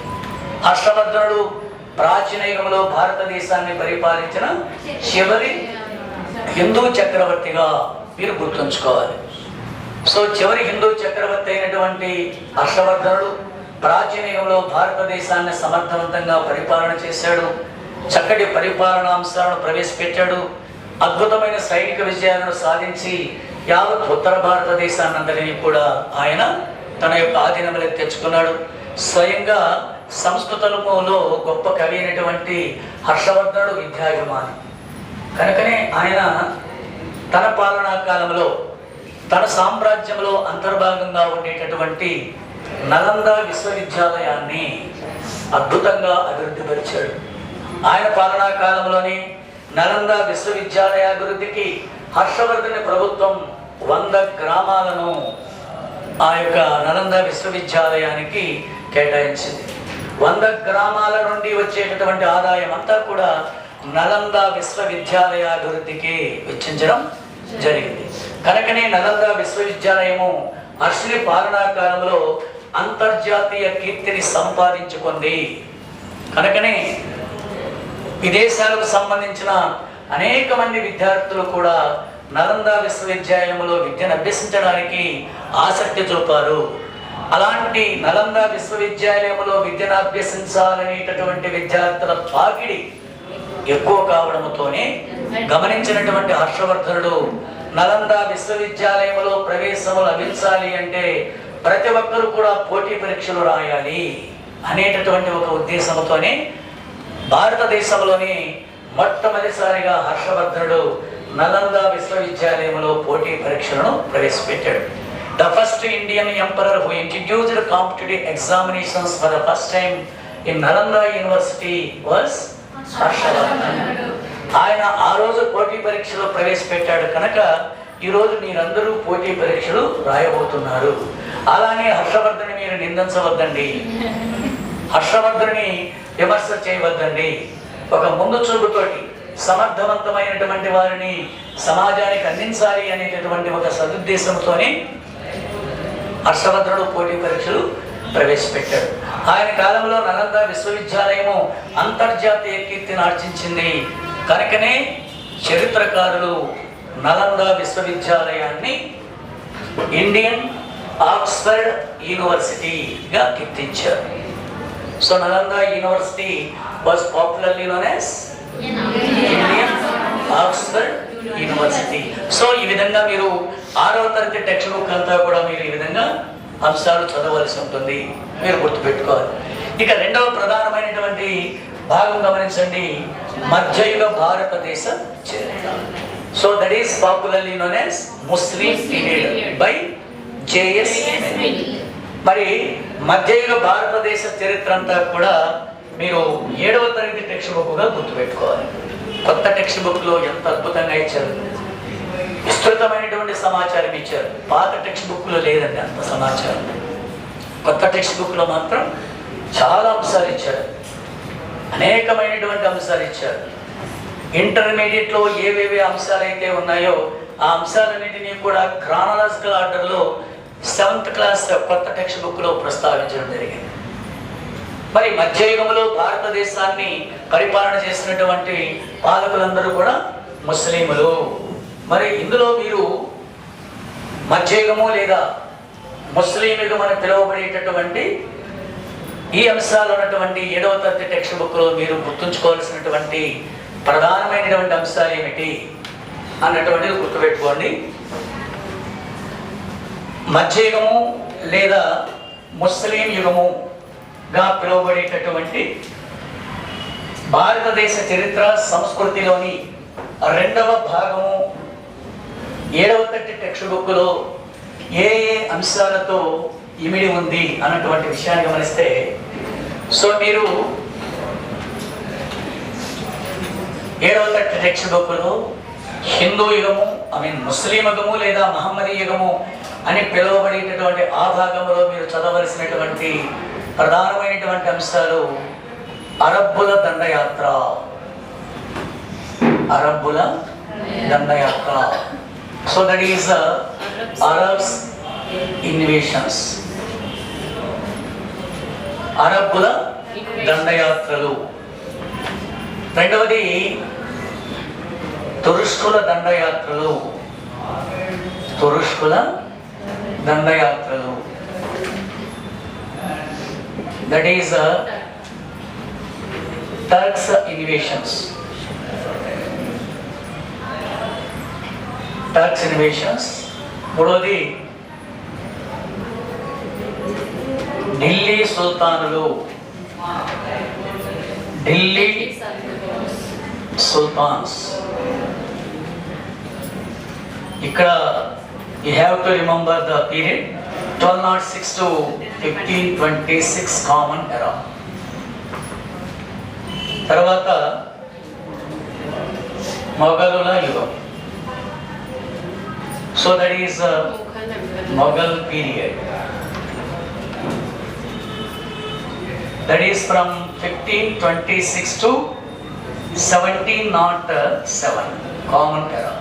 హర్షవర్ధనుడు ప్రాచీన యుగంలో భారతదేశాన్ని పరిపాలించిన చివరి హిందూ చక్రవర్తిగా మీరు గుర్తుంచుకోవాలి. సో చివరి హిందూ చక్రవర్తి అయినటువంటి హర్షవర్ధనుడు ప్రాచీన యుగంలో భారతదేశాన్ని సమర్థవంతంగా పరిపాలన చేశాడు. చక్కటి పరిపాలనాంశాలను ప్రవేశపెట్టాడు. అద్భుతమైన సైనిక విజయాలను సాధించి యావత్ ఉత్తర భారతదేశాన్నందరినీ కూడా ఆయన తన యొక్క ఆధీనంలోకి తెచ్చుకున్నాడు. స్వయంగా సంస్కృతంలో గొప్ప కవి అయినటువంటి హర్షవర్ధనుడు విద్యాభిమాని. కనుకనే ఆయన తన పాలనా కాలంలో తన సామ్రాజ్యంలో అంతర్భాగంగా ఉండేటటువంటి నలంద విశ్వవిద్యాలయాన్ని అద్భుతంగా అభివృద్ధిపరిచాడు. ఆయన పాలనా కాలంలోనే నలంద విశ్వవిద్యాలయ అభివృద్ధికి హర్షవర్ధని ప్రభుత్వం 100 గ్రామాలను ఆ యొక్క నలంద విశ్వవిద్యాలయానికి కేటాయించింది. 100 గ్రామాల నుండి వచ్చేటటువంటి ఆదాయం అంతా కూడా నలంద విశ్వవిద్యాలయ అభివృద్ధికి వెచ్చించడం జరిగింది. కనుకనే నలంద విశ్వవిద్యాలయము హర్షుని పాలనా కాలంలో అంతర్జాతీయ కీర్తిని సంపాదించుకుంది. కనుకనే విదేశాలకు సంబంధించిన అనేక మంది విద్యార్థులు కూడా నలంద విశ్వవిద్యాలయంలో విద్యను అభ్యసించడానికి ఆసక్తి చూపారు. అలాంటి నలంద విశ్వవిద్యాలయంలో విద్యను అభ్యసించాలనేటటువంటి విద్యార్థుల తాకిడి ఎక్కువ కావడంతోనే గమనించినటువంటి హర్షవర్ధనుడు నలంద విశ్వవిద్యాలయంలో ప్రవేశము లభించాలి అంటే ప్రతి ఒక్కరూ కూడా పోటీ పరీక్షలు రాయాలి అనేటటువంటి ఒక ఉద్దేశంతోనే భారతదేశంలోని మొట్టమొదటిసారిగా హర్షవర్ధనుడు నలంద విశ్వవిద్యాలయంలో పోటీ పరీక్షలను ప్రవేశపెట్టాడు. The first Indian emperor who introduced competitive examinations for the first time in Nalanda University was Harshavardhan. ఆయన ఆ రోజు పోటీ పరీక్షలో ప్రవేశపెట్టాడు కనుక ఈరోజు మీరందరూ పోటీ పరీక్షలు రాయబోతున్నారు. అలానే హర్షవర్ధని మీరు నిందించవద్దండి, హర్షవర్ధని విమర్శ చేయవద్దండి. ఒక ముందు చూపుతోటి సమర్థవంతమైనటువంటి వారిని సమాజానికి అందించాలి అనేటటువంటి ఒక సదుద్దేశంతోనే హర్షవర్ధనుడు పోటీ పరీక్షలు ప్రవేశపెట్టాడు. ఆయన కాలంలో నలంద విశ్వవిద్యాలయము అంతర్జాతీయ కీర్తిని ఆర్జించింది. కనుకనే చరిత్రకారులు నలంద విశ్వవిద్యాలయాన్ని ఇండియన్ ఆక్స్ఫర్డ్ యూనివర్సిటీగా కీర్తించారు. So Nalanda university was popularly known as Indian Oxford university. So ఈ విధంగా మీరు 6వ తరగతి టెక్స్ట్ బుక్ అంతా కూడా మీరు ఈ విధంగా అంశాలు చదవలసి ఉంటుంది, మీరు గుర్తుపెట్టుకోవాలి. ఇక రెండవ ప్రధానమైనటువంటి భాగం గమనించండి, మధ్యయుగ భారతదేశ చరిత్ర. So that is popularly known as Muslim period by JS. మరి మధ్యయుగ భారతదేశ చరిత్ర అంతా కూడా మీరు 7వ తరగతి టెక్స్ట్ బుక్గా గుర్తుపెట్టుకోవాలి. కొత్త టెక్స్ట్ బుక్లో ఎంత అద్భుతంగా ఇచ్చారు, విస్తృతమైనటువంటి సమాచారం ఇచ్చారు. పాత టెక్స్ట్ బుక్లో లేదండి అంత సమాచారం. కొత్త టెక్స్ట్ బుక్లో మాత్రం చాలా అంశాలు ఇచ్చారు, అనేకమైనటువంటి అంశాలు ఇచ్చారు. ఇంటర్మీడియట్లో ఏవేవి అంశాలు అయితే ఉన్నాయో ఆ అంశాలన్నింటినీ కూడా క్రానలాజికల్ ఆర్డర్లో 7th క్లాస్ కొత్త టెక్స్ట్ బుక్లో ప్రస్తావించడం జరిగింది. మరి మధ్యయుగంలో భారతదేశాన్ని పరిపాలన చేసినటువంటి పాలకులందరూ కూడా ముస్లింలు. మరి ఇందులో మీరు మధ్యయుగము లేదా ముస్లిం యుగం అని పిలువబడేటటువంటి ఈ అంశాలు ఉన్నటువంటి 7వ తరగతి టెక్స్ట్ బుక్లో మీరు గుర్తుంచుకోవాల్సినటువంటి ప్రధానమైనటువంటి అంశాలు ఏమిటి అన్నటువంటిది గుర్తుపెట్టుకోండి. మధ్యయుగము లేదా ముస్లిం యుగముగా పిలువబడేటటువంటి భారతదేశ చరిత్ర సంస్కృతిలోని 2వ భాగము 7వ తరగతి టెక్స్ట్ బుక్లో ఏ అంశాలతో ఇమిడి ఉంది అన్నటువంటి విషయాన్ని గమనిస్తే, సో మీరు 7వ తరగతి టెక్స్ట్ బుక్లో హిందూ యుగము ముస్లిం యుగము లేదా మహమ్మదీ యుగము అని పిలువబడేటటువంటి ఆ భాగంలో మీరు చదవలసినటువంటి ప్రధానమైనటువంటి అంశాలు అరబ్బుల దండయాత్ర. అరబ్బుల దండయాత్ర. So that is Arabs invasions. అరబ్బుల దండయాత్రలు. రెండవది తురుష్కుల దండయాత్రలు. తురుష్కుల దండయాత్రలు. That is Turks invasions. Turks invasions. మూడవది ఢిల్లీ సుల్తానులు. ఢిల్లీ సుల్తాన్స్. ఇక్కడ you have to remember the period 1206 to 1526 common ఎరా. తర్వాత మొఘలుల యుగం. So that is Mughal period. That is from 1526 to 1707 common ఎరా.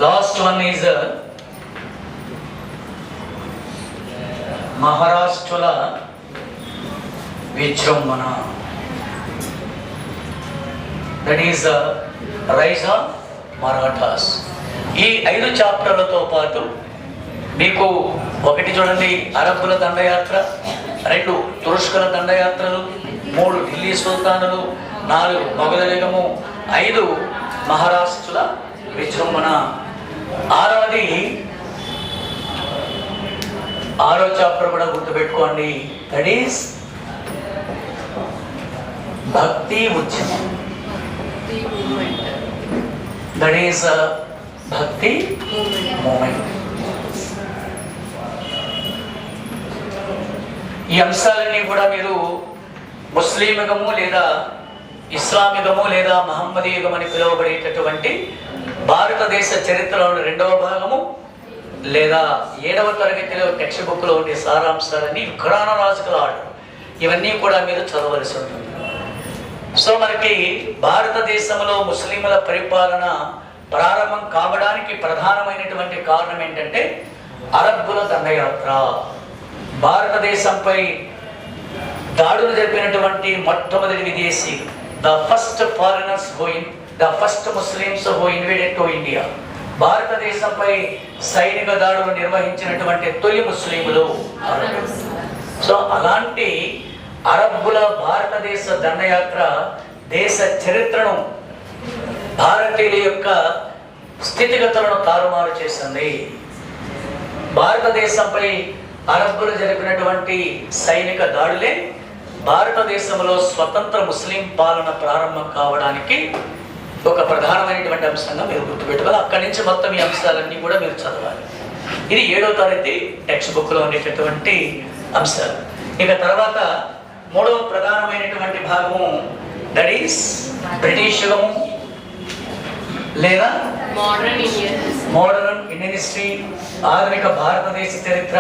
Last one is Maharashtra Vijrambana. That is the rise of Marathas. ఈ 5 చాప్టర్లతో పాటు మీకు ఒకటి చూడండి అరబ్బుల దండయాత్ర, 2 తురుష్కుల దండయాత్రలు, 3 ఢిల్లీ సుల్తానులు, 4 మొఘల యుగము, 5 మహారాష్ట్ర విజృంభణ. 6వ చాప్టర్ కూడా గుర్తుపెట్టుకోండి. దట్ ఈస్ భక్తి ఉద్యమం. దట్ ఈస్ భక్తి మూమెంట్. ఈ అంశాలన్నీ కూడా మీరు ముస్లిం యుగము లేదా ఇస్లాం యుగము లేదా మహమ్మదీ యుగం అని పిలువబడేటటువంటి భారతదేశ చరిత్రలోని 2వ భాగము లేదా 7వ తరగతిలో టెక్స్ట్ బుక్లో ఉండే సారాంశాలన్నీ క్రానలాజికల్ ఆర్డర్, ఇవన్నీ కూడా మీరు చదవలసి ఉంటుంది. సో మనకి భారతదేశంలో ముస్లింల పరిపాలన ప్రారంభం కావడానికి ప్రధానమైనటువంటి కారణం ఏంటంటే అరబ్బుల దండయాత్ర. భారతదేశంపై దాడులు జరిపినటువంటి మొట్టమొదటి విదేశీ, the first foreigners the first Muslims who invaded to India. భారతదేశంపై సైనిక దాడులు నిర్వహించినటువంటి తొలి ముస్లింలు అరబ్బులు. సో అలాంటి అరబ్బుల భారతదేశ దండయాత్ర దేశ చరిత్రను, భారతీయుల యొక్క స్థితిగతులను తారుమారు చేసింది. భారతదేశంపై అరబ్బులు జరిపినటువంటి సైనిక దాడులే భారతదేశంలో స్వతంత్ర ముస్లిం పాలన ప్రారంభం కావడానికి ఒక ప్రధానమైనటువంటి అంశంగా మీరు గుర్తుపెట్టుకోవాలి. అక్కడి నుంచి మొత్తం ఈ అంశాలన్నీ కూడా మీరు చదవాలి. ఇది 7వ తరగతి టెక్స్ట్ బుక్లో ఉండేటటువంటి అంశాలు. ఇక తర్వాత 3వ ప్రధానమైనటువంటి భాగము దట్ ఈస్ బ్రిటిష్ యుగము లేదా మోడర్న్ ఇండియన్ హిస్టరీ, ఆధునిక భారతదేశ చరిత్ర.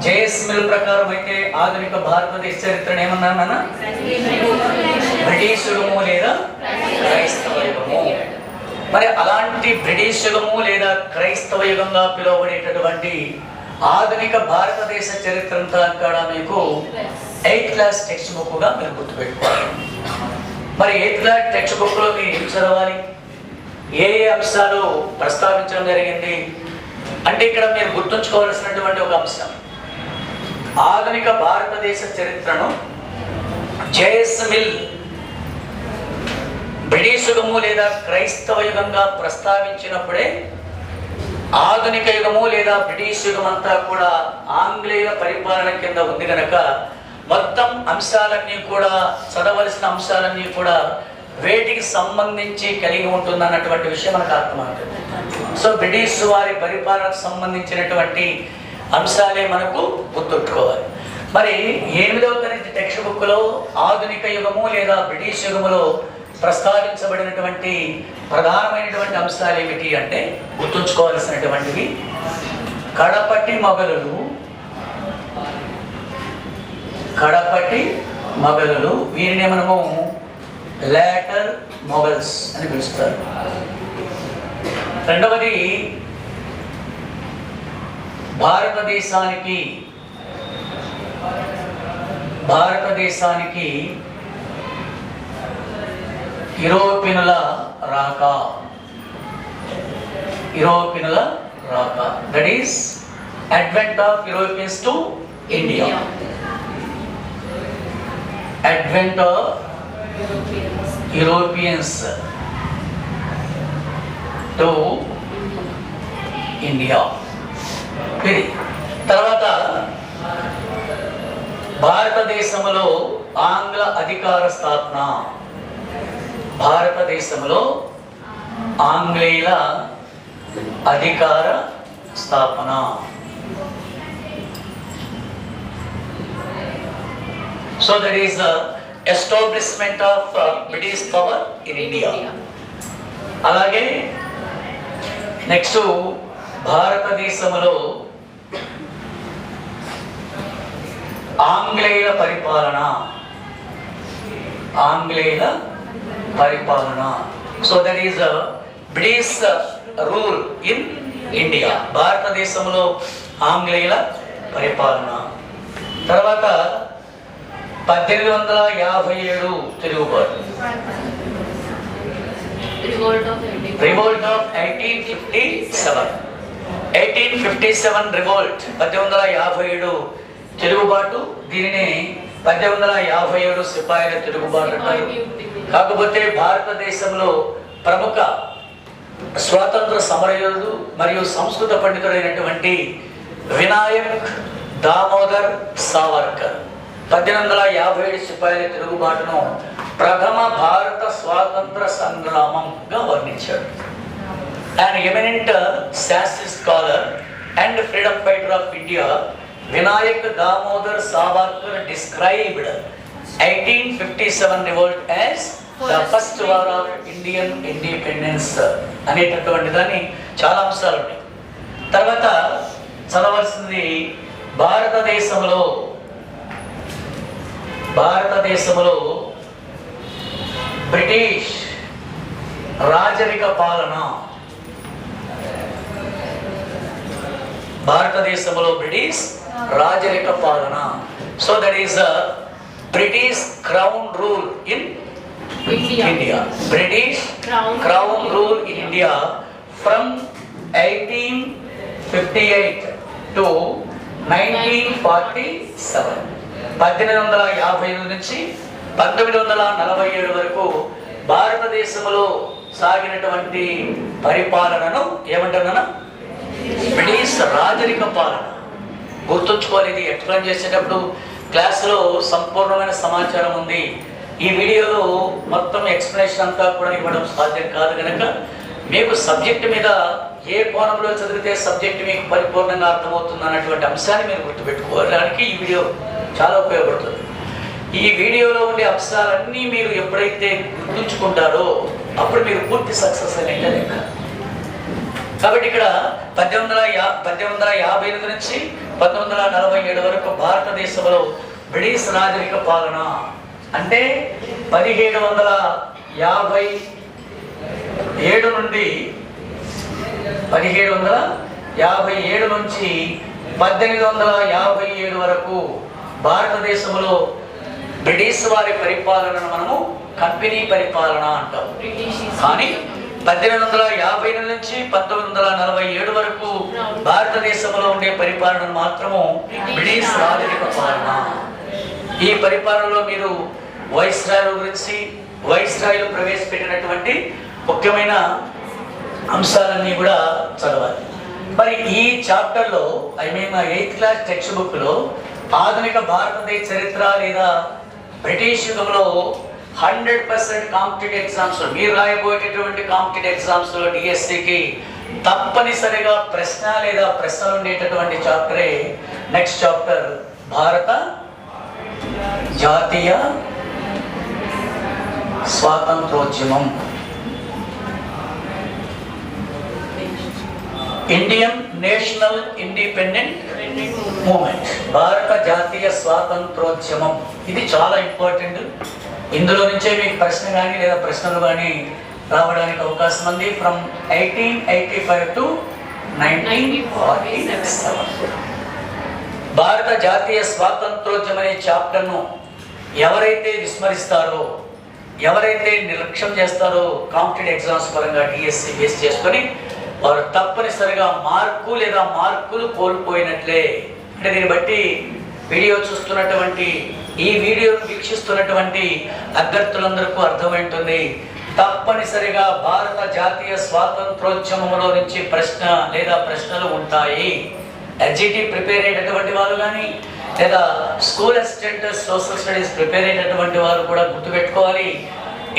జేఎస్ మిల్ ప్రకారం అయితే ఆధునిక భారతదేశ చరిత్రను ఏమన్నా బ్రిటిష్ యుగము లేదా క్రైస్తవ యుగము. మరి అలాంటి బ్రిటిష్ యుగము లేదా క్రైస్తవ యుగంగా పిలువబడేటటువంటి ఆధునిక భారతదేశ చరిత్ర అంతా కూడా మీకు 8th క్లాస్ టెక్స్ట్ బుక్గా మీరు గుర్తుపెట్టుకోవాలి. మరి 8th క్లాస్ టెక్స్ట్ బుక్లో మీరు ఏం చదవాలి, ఏ అంశాలు ప్రస్తావించడం జరిగింది అంటే ఇక్కడ మీరు గుర్తుంచుకోవాల్సినటువంటి ఒక అంశం, ఆధునిక భారతదేశ చరిత్రను జేఎస్ మిల్ బ్రిటిష్ యుగము లేదా క్రైస్తవ యుగంగా ప్రస్తావించినప్పుడే ఆధునిక యుగము లేదా బ్రిటిష్ యుగం అంతా కూడా ఆంగ్లేయుల పరిపాలన కింద ఉంది కనుక మొత్తం అంశాలన్నీ కూడా చదవలసిన అంశాలన్నీ కూడా వేటికి సంబంధించి కలిగి ఉంటుంది అన్నటువంటి విషయం మనకు అర్థమవుతుంది. సో బ్రిటిష్ వారి పరిపాలనకు సంబంధించినటువంటి అంశాలే మనకు గుర్తుంచుకోవాలి. మరి 8వ తరగతి టెక్స్ట్ బుక్లో ఆధునిక యుగము లేదా బ్రిటిష్ యుగములో ప్రస్తావించబడినటువంటి ప్రధానమైనటువంటి అంశాలు ఏమిటి అంటే గుర్తుంచుకోవాల్సినటువంటివి కడపటి మొఘలులు. కడపటి మొఘలులు వీరిని మనము లేటర్ మొఘల్స్ అని పిలుస్తారు. రెండవది భారతదేశానికి యూరోపియన్ల రాక. That is Advent of Europeans to India. Advent of Europeans to India. ఇది తర్వాత భారతదేశంలో ఆంగ్ల అధికార స్థాపన. భారతదేశంలో ఆంగ్లేయుల అధికార స్థాపన. So there is the establishment of British power in India. అలాగే నెక్స్ట్ భారతదేశంలో ఆంగ్లేయుల పరిపాలన. ఆంగ్లేయుల పరిపాలన. So that is British rule in India. భారతదేశంలో ఆంగ్లేయుల పరిపాలన. తర్వాత 1857 తిరుగుబాటు. Revolt of 1857. 1857 రివోల్ట్, 1857 తిరుగుబాటు. దీనిని 1857 సిపాయిల తిరుగుబాటు అంటారు. కాకపోతే భారతదేశంలో ప్రముఖ స్వాతంత్ర సమరయోధుడు మరియు సంస్కృత పండితుడైనటువంటి వినాయక్ దామోదర్ సావర్కర్ 1857 సిపాయిల తిరుగుబాటును ప్రథమ భారత స్వాతంత్ర సంగ్రామంగా వర్ణించాడు. An eminent Sanskrit scholar and freedom fighter of India, Vinayak Damodar Savarkar described 1857 revolt as the first war of Indian independence అనేటటువంటి దాన్ని చాలా అంశాలు ఉన్నాయి. తర్వాత చదవలసింది భారతదేశంలో బ్రిటిష్ రాజరిక పాలన. భారతదేశంలో బ్రిటిష్ రాజరిక పాలన. So that is British crown rule in India. British crown rule in India from 1858 to 1947. 1858 నుంచి 1947 వరకు భారతదేశంలో సాగినటువంటి పరిపాలనను ఏమంటారు? బ్రిటిష్ రాజరిక పాలన. గుర్తుంచుకోవాలి. ఇది ఎక్స్ప్లెయిన్ చేసేటప్పుడు క్లాసులో సంపూర్ణమైన సమాచారం ఉంది. ఈ వీడియోలో మొత్తం ఎక్స్ప్లెనేషన్ అంతా కూడా ఇవ్వడం సాధ్యం కాదు కనుక మీకు సబ్జెక్ట్ మీద ఏ కోణంలో చదివితే సబ్జెక్ట్ మీకు పరిపూర్ణంగా అర్థమవుతుంది అన్నటువంటి అంశాన్ని మీరు గుర్తుపెట్టుకోవడానికి ఈ వీడియో చాలా ఉపయోగపడుతుంది. ఈ వీడియోలో ఉండే అంశాలన్నీ మీరు ఎప్పుడైతే గుర్తుంచుకుంటారో అప్పుడు మీరు పూర్తి సక్సెస్ అయినట్టే లెక్క. కాబట్టి ఇక్కడ 1858 నుంచి 1947 వరకు భారతదేశంలో బ్రిటిష్ రాజరిక పాలన. అంటే 1757 నుండి 1857 నుంచి 1857 వరకు భారతదేశంలో బ్రిటిష్ వారి పరిపాలనను మనము కంపెనీ పరిపాలన అంటాం. కానీ 1850 నుంచి 1947 వరకు భారతదేశంలో ఉండే పరిపాలన మాత్రము బ్రిటిష్ రాజరిక పాలన. ఈ పరిపాలనలో మీరు వైస్రాయ్ గురించి, వైస్రాయ్లు ప్రవేశపెట్టినటువంటి ముఖ్యమైన అంశాలన్నీ కూడా చదవాలి. మరి ఈ చాప్టర్లో I mean 8th class text బుక్లో ఆధునిక భారతదేశ చరిత్ర లేదా బ్రిటిష్ యుగంలో 100% కాంపిటేటివ్ ఎగ్జామ్స్ మీరు రాయబోయేటటువంటి కాంపిటేటివ్ ఎగ్జామ్స్లో డిఎస్సికి తప్పనిసరిగా ప్రశ్న లేదా ప్రశ్నలు ఉండేటటువంటి చాప్టరే నెక్స్ట్ చాప్టర్, భారత జాతీయ స్వాతంత్రోద్యమం. ఇండియన్ నేషనల్ ఇండిపెండెంట్ మూమెంట్, భారత జాతీయ స్వాతంత్రోద్యమం. ఇది చాలా ఇంపార్టెంట్. ఇందులో నుంచే మీకు ప్రశ్న కానీ లేదా ప్రశ్నలు కానీ రావడానికి అవకాశం ఉంది. From 1885 to 1947. భారత జాతీయ స్వాతంత్రోద్యమం అనే చాప్టర్ను ఎవరైతే విస్మరిస్తారో, ఎవరైతే నిర్లక్ష్యం చేస్తారో కాంపిటేటివ్ ఎగ్జామ్స్ పరంగా డిఎస్సి బేస్ చేసుకొని వారు తప్పనిసరిగా మార్కు లేదా మార్కులు కోల్పోయినట్లే. అంటే దీన్ని బట్టి వీడియో చూస్తున్నటువంటి ఈ వీడియోను వీక్షిస్తున్నటువంటి అభ్యర్థులందరికీ అర్థమవుతుంది, తప్పనిసరిగా భారత జాతీయ స్వాతంత్రోద్యమంలో నుంచి ప్రశ్న లేదా ప్రశ్నలు ఉంటాయి. ఎస్జిటి ప్రిపేర్ అయ్యేటటువంటి వాళ్ళు కానీ లేదా school assistant social studies prepare అయ్యేటటువంటి వారు కూడా గుర్తుపెట్టుకోవాలి,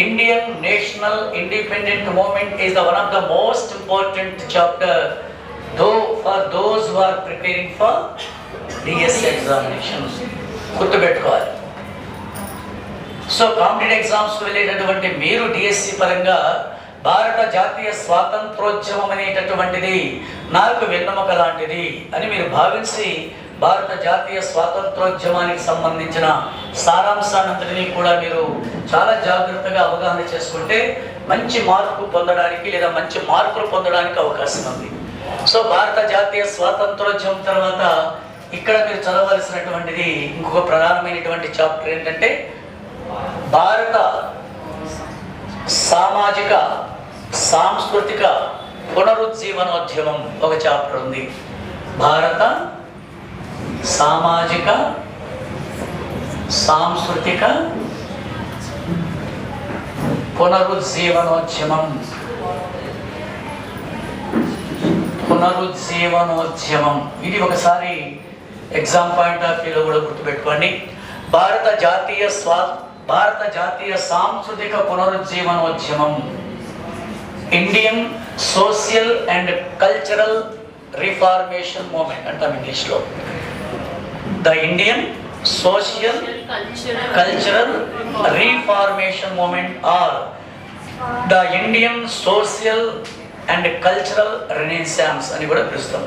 Indian national independent movement is the one of the most important chapter for those who are preparing for DSC examinations. గుర్తుపెట్టుకోవాలి. సో కాంపిటేటివ్ ఎగ్జామ్స్కి వెళ్ళేటటువంటి మీరు డిఎస్సి పరంగా భారత జాతీయ స్వాతంత్రోద్యమం అనేటటువంటిది నాకు వెన్నెముక లాంటిది అని మీరు భావించి భారత జాతీయ స్వాతంత్రోద్యమానికి సంబంధించిన సారాంశాన్నంతటినీ కూడా మీరు చాలా జాగ్రత్తగా అవగాహన చేసుకుంటే మంచి మార్పు పొందడానికి లేదా మంచి మార్కులు పొందడానికి అవకాశం ఉంది. సో భారత జాతీయ స్వాతంత్రోద్యమం తర్వాత ఇక్కడ మీరు చదవలసినటువంటిది ఇంకొక ప్రధానమైనటువంటి చాప్టర్ ఏంటంటే భారత సామాజిక సాంస్కృతిక పునరుజ్జీవనోద్యమం ఒక చాప్టర్ ఉంది. భారత సామాజిక సాంస్కృతిక పునరుజ్జీవనోద్యమం ఇది ఒకసారి ఎగ్జామ్ పాయింట్ ఆఫ్ వ్యూలో కూడా గుర్తుపెట్టుకోండి. భారత జాతీయ సాంస్కృతిక పునరుజ్జీవనోద్యమం, Indian social and cultural reformation movement అంటాం ఇంగ్లీష్లో. The Indian social cultural reformation movement or the Indian social and cultural renaissance అని కూడా పిలుస్తాం.